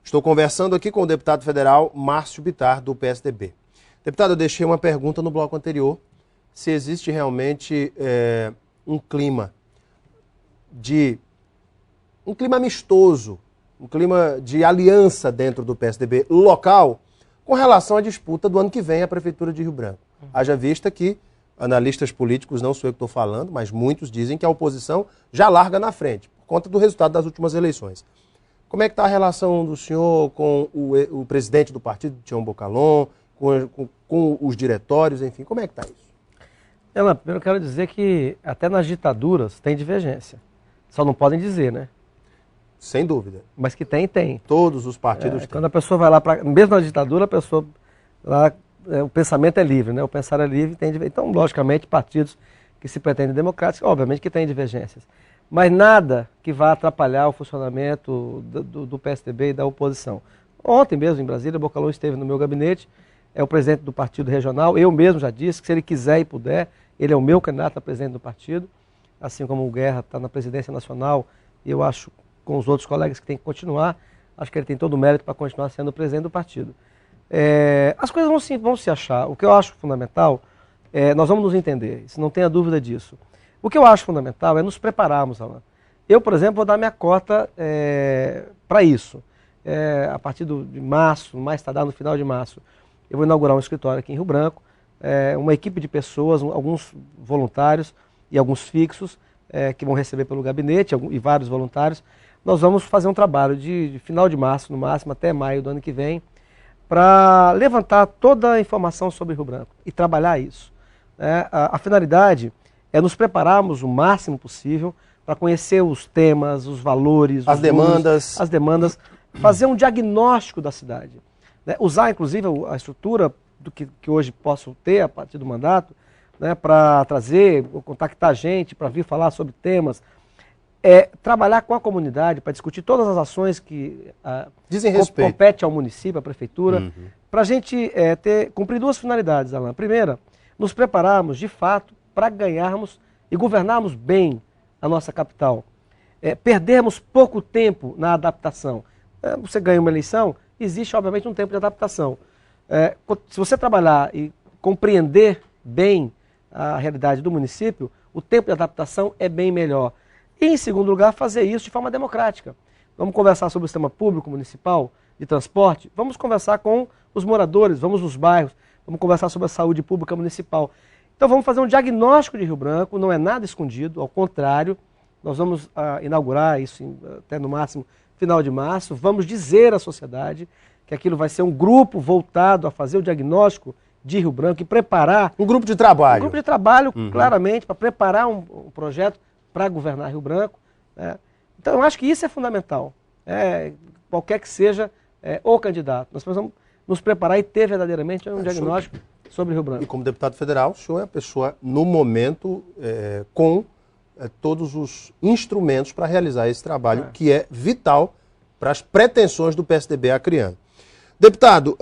Estou conversando aqui com o deputado federal Márcio Bittar, do PSDB. Deputado, eu deixei uma pergunta no bloco anterior, se existe realmente um clima amistoso, um clima de aliança dentro do PSDB local com relação à disputa do ano que vem à Prefeitura de Rio Branco. Haja vista que analistas políticos, não sou eu que estou falando, mas muitos dizem que a oposição já larga na frente, por conta do resultado das últimas eleições. Como é que está a relação do senhor com o presidente do partido, Tião Bocalon, com os diretórios, enfim, como é que está isso? Primeiro eu quero dizer que até nas ditaduras tem divergência. Só não podem dizer, né? Sem dúvida. Mas que tem. Todos os partidos têm. Quando a pessoa vai lá, mesmo na ditadura, a pessoa lá, o pensamento é livre, né? O pensar é livre, tem divergência. Então, logicamente, partidos que se pretendem democráticos, obviamente que têm divergências. Mas nada que vá atrapalhar o funcionamento do PSDB e da oposição. Ontem mesmo, em Brasília, Bocalon esteve no meu gabinete, é o presidente do partido regional, eu mesmo já disse que se ele quiser e puder, ele é o meu candidato a presidente do partido, assim como o Guerra está na presidência nacional, eu acho, com os outros colegas que tem que continuar, acho que ele tem todo o mérito para continuar sendo o presidente do partido. As coisas vão se achar. O que eu acho fundamental, nós vamos nos entender, se não tenha dúvida disso. O que eu acho fundamental é nos prepararmos, Alain. Eu, por exemplo, vou dar minha cota para isso. A partir de março, mais tardar no final de março, eu vou inaugurar um escritório aqui em Rio Branco, uma equipe de pessoas, alguns voluntários e alguns fixos, que vão receber pelo gabinete e vários voluntários. Nós vamos fazer um trabalho de final de março, no máximo, até maio do ano que vem, para levantar toda a informação sobre Rio Branco e trabalhar isso. A finalidade é nos prepararmos o máximo possível para conhecer os temas, os valores, as demandas, fazer um diagnóstico da cidade. Usar, inclusive, a estrutura do que hoje posso ter a partir do mandato, para trazer, contactar gente, para vir falar sobre temas, trabalhar com a comunidade, para discutir todas as ações que competem ao município, à prefeitura, para a gente cumprir duas finalidades, Alain. Primeira, nos prepararmos, de fato, para ganharmos e governarmos bem a nossa capital. Perdermos pouco tempo na adaptação. Você ganha uma eleição, existe, obviamente, um tempo de adaptação. Se você trabalhar e compreender bem a realidade do município, o tempo de adaptação é bem melhor. E, em segundo lugar, fazer isso de forma democrática. Vamos conversar sobre o sistema público municipal de transporte, vamos conversar com os moradores, vamos nos bairros, vamos conversar sobre a saúde pública municipal. Então vamos fazer um diagnóstico de Rio Branco, não é nada escondido, ao contrário, nós vamos inaugurar isso até no máximo final de março, vamos dizer à sociedade que aquilo vai ser um grupo voltado a fazer o diagnóstico de Rio Branco e preparar... Um grupo de trabalho. Um grupo de trabalho, claramente, para preparar um projeto para governar Rio Branco. Então eu acho que isso é fundamental, qualquer que seja o candidato. Nós precisamos nos preparar e ter verdadeiramente um diagnóstico sobre Rio Branco. E como deputado federal, o senhor é a pessoa, no momento, com todos os instrumentos para realizar esse trabalho, que é vital para as pretensões do PSDB acriano. Deputado,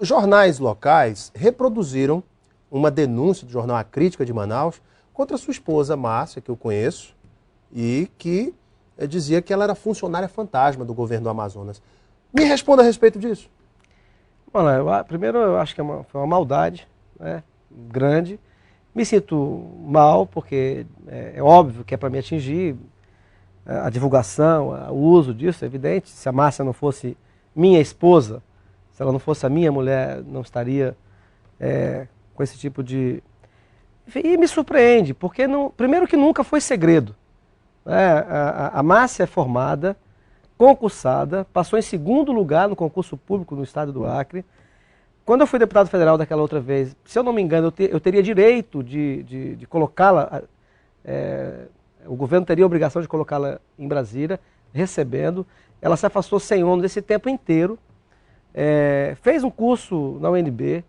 jornais locais reproduziram uma denúncia do jornal A Crítica de Manaus contra sua esposa, Márcia, que eu conheço, e que dizia que ela era funcionária fantasma do governo do Amazonas. Me responda a respeito disso. Bom, primeiro eu acho que foi uma maldade, grande. Me sinto mal, porque é óbvio que é para me atingir a divulgação, o uso disso, é evidente. Se a Márcia não fosse minha esposa, se ela não fosse a minha mulher, não estaria com esse tipo de... E me surpreende, porque primeiro que nunca foi segredo. A Márcia é formada, concursada, passou em segundo lugar no concurso público no estado do Acre. Quando eu fui deputado federal daquela outra vez, se eu não me engano, eu teria direito de colocá-la, o governo teria a obrigação de colocá-la em Brasília, recebendo. Ela se afastou sem ônus esse tempo inteiro, fez um curso na UNB,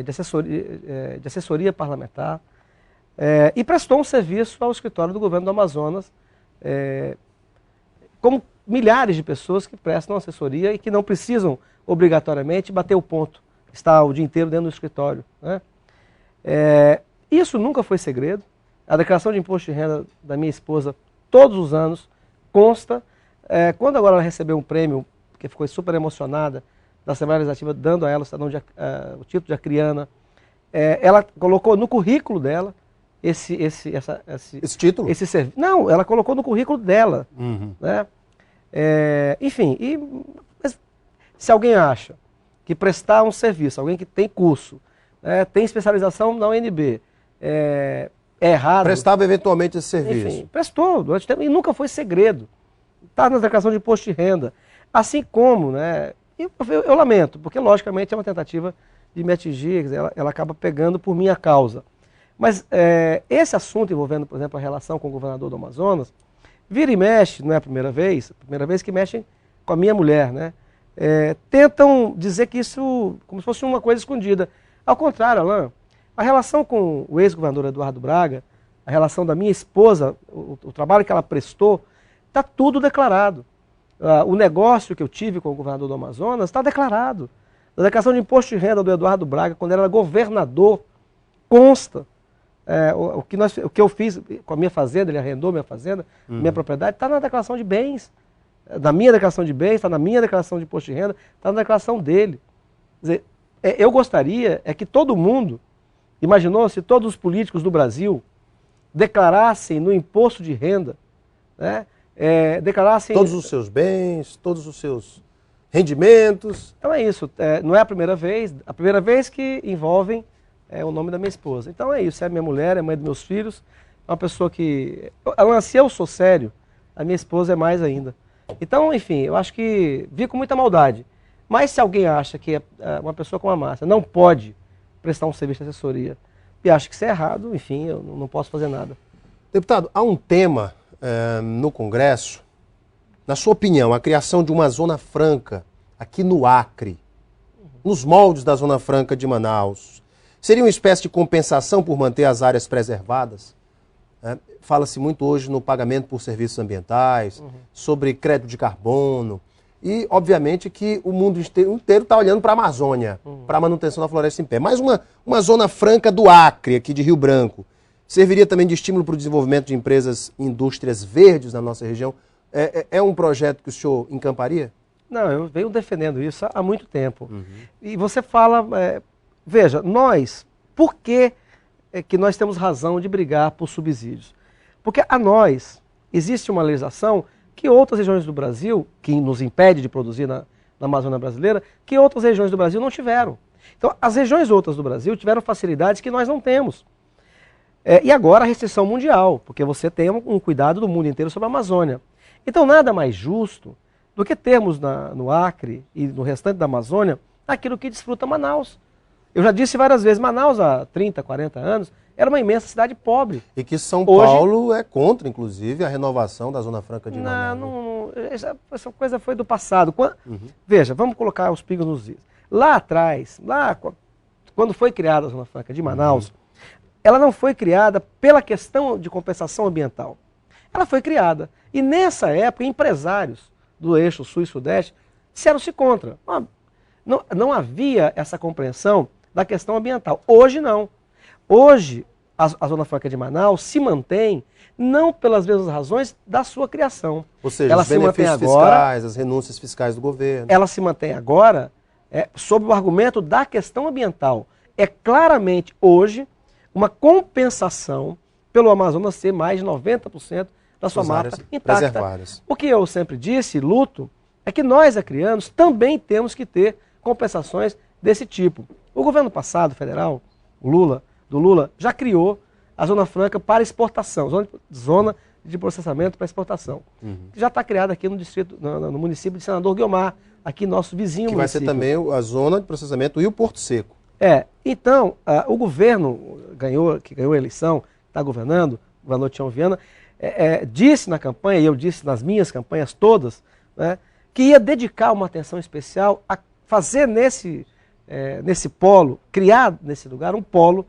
de assessoria parlamentar, e prestou um serviço ao escritório do governo do Amazonas, como milhares de pessoas que prestam assessoria e que não precisam obrigatoriamente bater o ponto, estar o dia inteiro dentro do escritório. Isso nunca foi segredo. A declaração de imposto de renda da minha esposa, todos os anos, consta. Quando agora ela recebeu um prêmio porque ficou super emocionada da Assembleia Legislativa, dando a ela o título de acriana. Ela colocou no currículo dela esse título? Não, ela colocou no currículo dela. Uhum. Né? Enfim, se alguém acha que prestar um serviço, alguém que tem curso, tem especialização na UNB, é errado. Prestava eventualmente esse serviço. Enfim, prestou durante tempo e nunca foi segredo. Está na declaração de imposto de renda. Assim como, né, eu lamento, porque logicamente é uma tentativa de me atingir, quer dizer, ela acaba pegando por minha causa. Mas esse assunto envolvendo, por exemplo, a relação com o governador do Amazonas, vira e mexe, não é a primeira vez que mexem com a minha mulher, né? Tentam dizer que isso como se fosse uma coisa escondida. Ao contrário, Alain, a relação com o ex-governador Eduardo Braga, a relação da minha esposa, o trabalho que ela prestou, está tudo declarado. O negócio que eu tive com o governador do Amazonas está declarado. Na declaração de imposto de renda do Eduardo Braga, quando ele era governador, consta. O que eu fiz com a minha fazenda, ele arrendou minha fazenda, minha propriedade, está na declaração de bens. Na minha declaração de bens, está na minha declaração de imposto de renda, está na declaração dele. Quer dizer, eu gostaria que todo mundo, imaginou se todos os políticos do Brasil declarassem no imposto de renda, né, declarassem... Todos os seus bens, todos os seus rendimentos. Então é isso, não é a primeira vez que envolvem o nome da minha esposa. Então é isso, é minha mulher, é mãe dos meus filhos, é uma pessoa que... Se eu sou sério, a minha esposa é mais ainda. Então, enfim, eu acho que vi com muita maldade. Mas se alguém acha que uma pessoa como a Márcia não pode prestar um serviço de assessoria e acha que isso é errado, enfim, eu não posso fazer nada. Deputado, há um tema no Congresso, na sua opinião, a criação de uma Zona Franca aqui no Acre, nos moldes da Zona Franca de Manaus, seria uma espécie de compensação por manter as áreas preservadas? Fala-se muito hoje no pagamento por serviços ambientais, sobre crédito de carbono, e obviamente que o mundo inteiro está olhando para a Amazônia, para a manutenção da floresta em pé. Mas uma Zona Franca do Acre, aqui de Rio Branco, serviria também de estímulo para o desenvolvimento de empresas e indústrias verdes na nossa região? É um projeto que o senhor encamparia? Não, eu venho defendendo isso há muito tempo. E você fala, veja, por que nós temos razão de brigar por subsídios? Porque a nós existe uma legislação que outras regiões do Brasil, que nos impede de produzir na Amazônia brasileira, que outras regiões do Brasil não tiveram. Então, as regiões outras do Brasil tiveram facilidades que nós não temos. E agora a restrição mundial, porque você tem um cuidado do mundo inteiro sobre a Amazônia. Então, nada mais justo do que termos no Acre e no restante da Amazônia aquilo que desfruta Manaus. Eu já disse várias vezes, Manaus há 30, 40 anos era uma imensa cidade pobre. E que São Paulo é contra, inclusive, a renovação da Zona Franca de Manaus. Não, essa coisa foi do passado. Veja, vamos colocar os pingos nos is. Lá atrás, quando foi criada a Zona Franca de Manaus, ela não foi criada pela questão de compensação ambiental. Ela foi criada. E nessa época, empresários do eixo sul e sudeste disseram-se contra. Não havia essa compreensão da questão ambiental. Hoje não. Hoje, a Zona Franca de Manaus se mantém não pelas mesmas razões da sua criação. Ou seja, os benefícios fiscais, as renúncias fiscais do governo. Ela se mantém agora sob o argumento da questão ambiental. É claramente hoje uma compensação pelo Amazonas ser mais de 90% da sua mata intacta. O que eu sempre disse, luto, é que nós, acreanos, também temos que ter compensações desse tipo. O governo passado, federal, do Lula, já criou a Zona Franca para exportação, zona de processamento para exportação. Que já está criada aqui no município de Senador Guiomar, aqui nosso vizinho município. Que vai ser também a zona de processamento e o Porto Seco. Então, o governo que ganhou a eleição, está governando, o governador Tião Viana, disse na campanha, e eu disse nas minhas campanhas todas, né, que ia dedicar uma atenção especial a fazer nesse polo, criar nesse lugar um polo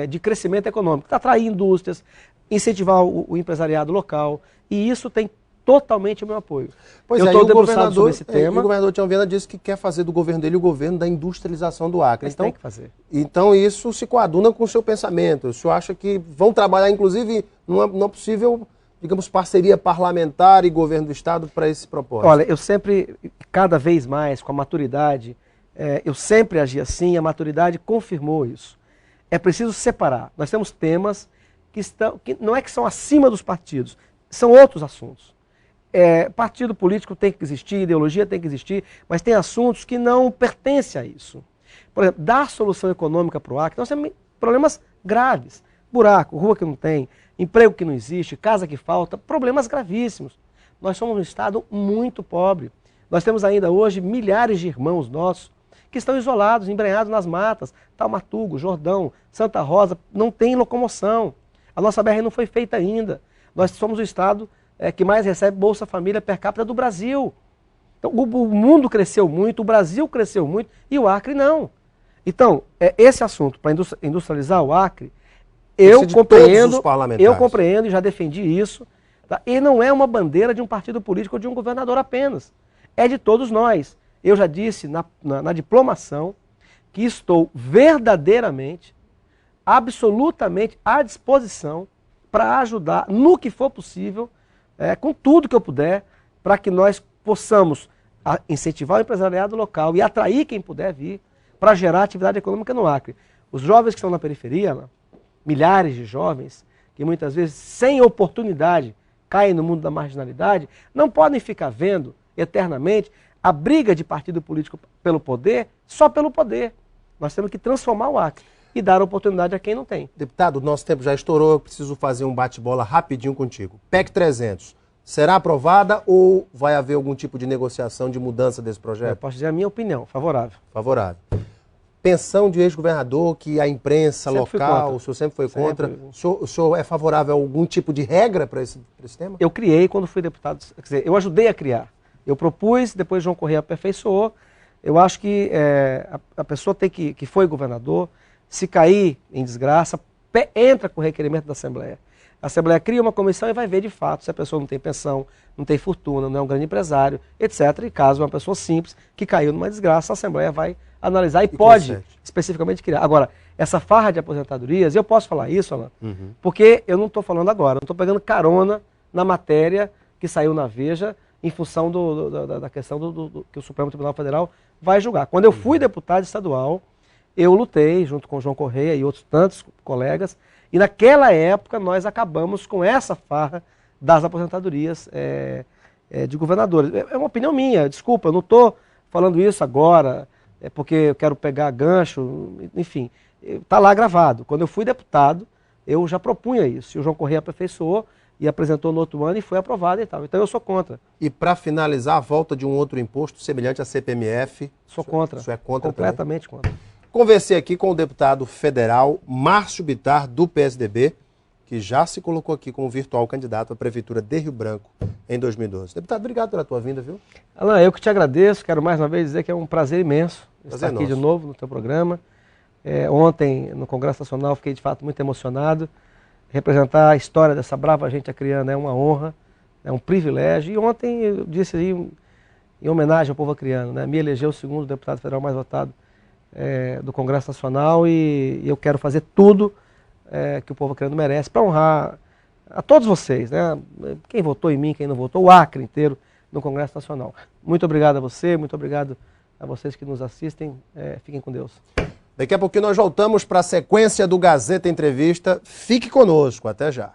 de crescimento econômico, atrair indústrias, incentivar o empresariado local, e isso tem totalmente o meu apoio. Eu estou debruçado sobre esse tema. O governador Tião Viana disse que quer fazer do governo dele o governo da industrialização do Acre. Então, tem que fazer. Então isso se coaduna com o seu pensamento. O senhor acha que vão trabalhar, inclusive, numa possível digamos, parceria parlamentar e governo do Estado para esse propósito? Olha, eu sempre, cada vez mais, com a maturidade, eu sempre agi assim, a maturidade confirmou isso. É preciso separar. Nós temos temas que não é que são acima dos partidos, são outros assuntos. Partido político tem que existir, ideologia tem que existir, mas tem assuntos que não pertencem a isso. Por exemplo, dar solução econômica para o Acre, nós temos problemas graves. Buraco, rua que não tem, emprego que não existe, casa que falta, problemas gravíssimos. Nós somos um estado muito pobre. Nós temos ainda hoje milhares de irmãos nossos que estão isolados, embrenhados nas matas. Taumatugo, Jordão, Santa Rosa, não tem locomoção. A nossa BR não foi feita ainda. Nós somos o estado que mais recebe Bolsa Família per capita do Brasil. Então, o mundo cresceu muito, o Brasil cresceu muito e o Acre não. Então, esse assunto, para industrializar o Acre, eu compreendo e já defendi isso. Tá? E não é uma bandeira de um partido político ou de um governador apenas. É de todos nós. Eu já disse na diplomação que estou verdadeiramente, absolutamente à disposição para ajudar no que for possível, com tudo que eu puder, para que nós possamos incentivar o empresariado local e atrair quem puder vir para gerar atividade econômica no Acre. Os jovens que estão na periferia, milhares de jovens, que muitas vezes sem oportunidade caem no mundo da marginalidade, não podem ficar vendo eternamente a briga de partido político pelo poder, só pelo poder. Nós temos que transformar o Acre e dar oportunidade a quem não tem. Deputado, nosso tempo já estourou, eu preciso fazer um bate-bola rapidinho contigo. PEC 300, será aprovada ou vai haver algum tipo de negociação de mudança desse projeto? Eu posso dizer a minha opinião, favorável. Favorável. Pensão de ex-governador, que a imprensa local, o senhor sempre foi contra. O senhor é favorável a algum tipo de regra para esse tema? Eu criei quando fui deputado, quer dizer, eu ajudei a criar. Eu propus, depois João Correia aperfeiçoou. Eu acho que a pessoa que foi governador, se cair em desgraça, entra com o requerimento da Assembleia. A Assembleia cria uma comissão e vai ver de fato se a pessoa não tem pensão, não tem fortuna, não é um grande empresário, etc. E caso uma pessoa simples que caiu numa desgraça, a Assembleia vai analisar e pode especificamente criar. Agora, essa farra de aposentadorias, eu posso falar isso, Alan, porque eu não estou falando agora, eu estou pegando carona na matéria que saiu na Veja em função da questão que o Supremo Tribunal Federal vai julgar. Quando eu fui deputado estadual, eu lutei junto com o João Correia e outros tantos colegas, e naquela época nós acabamos com essa farra das aposentadorias de governadores. É uma opinião minha, desculpa, eu não estou falando isso agora, porque eu quero pegar gancho, enfim, está lá gravado. Quando eu fui deputado, eu já propunha isso, e o João Correia aperfeiçoou e apresentou no outro ano e foi aprovado e tal. Então eu sou contra. E para finalizar, a volta de um outro imposto semelhante à CPMF? Sou contra. Isso é contra completamente também? Contra. Conversei aqui com o deputado federal Márcio Bittar, do PSDB, que já se colocou aqui como virtual candidato à Prefeitura de Rio Branco em 2012. Deputado, obrigado pela tua vinda, viu? Alan, eu que te agradeço, quero mais uma vez dizer que é um prazer imenso estar aqui de novo no teu programa. Ontem, no Congresso Nacional, fiquei de fato muito emocionado. Representar a história dessa brava gente acriana é uma honra, é um privilégio. E ontem eu disse aí, em homenagem ao povo acriano, me elegeu o segundo deputado federal mais votado do Congresso Nacional e eu quero fazer tudo que o povo acriano merece para honrar a todos vocês, quem votou em mim, quem não votou, o Acre inteiro no Congresso Nacional. Muito obrigado a você, muito obrigado a vocês que nos assistem. Fiquem com Deus. Daqui a pouquinho nós voltamos para a sequência do Gazeta Entrevista. Fique conosco, até já.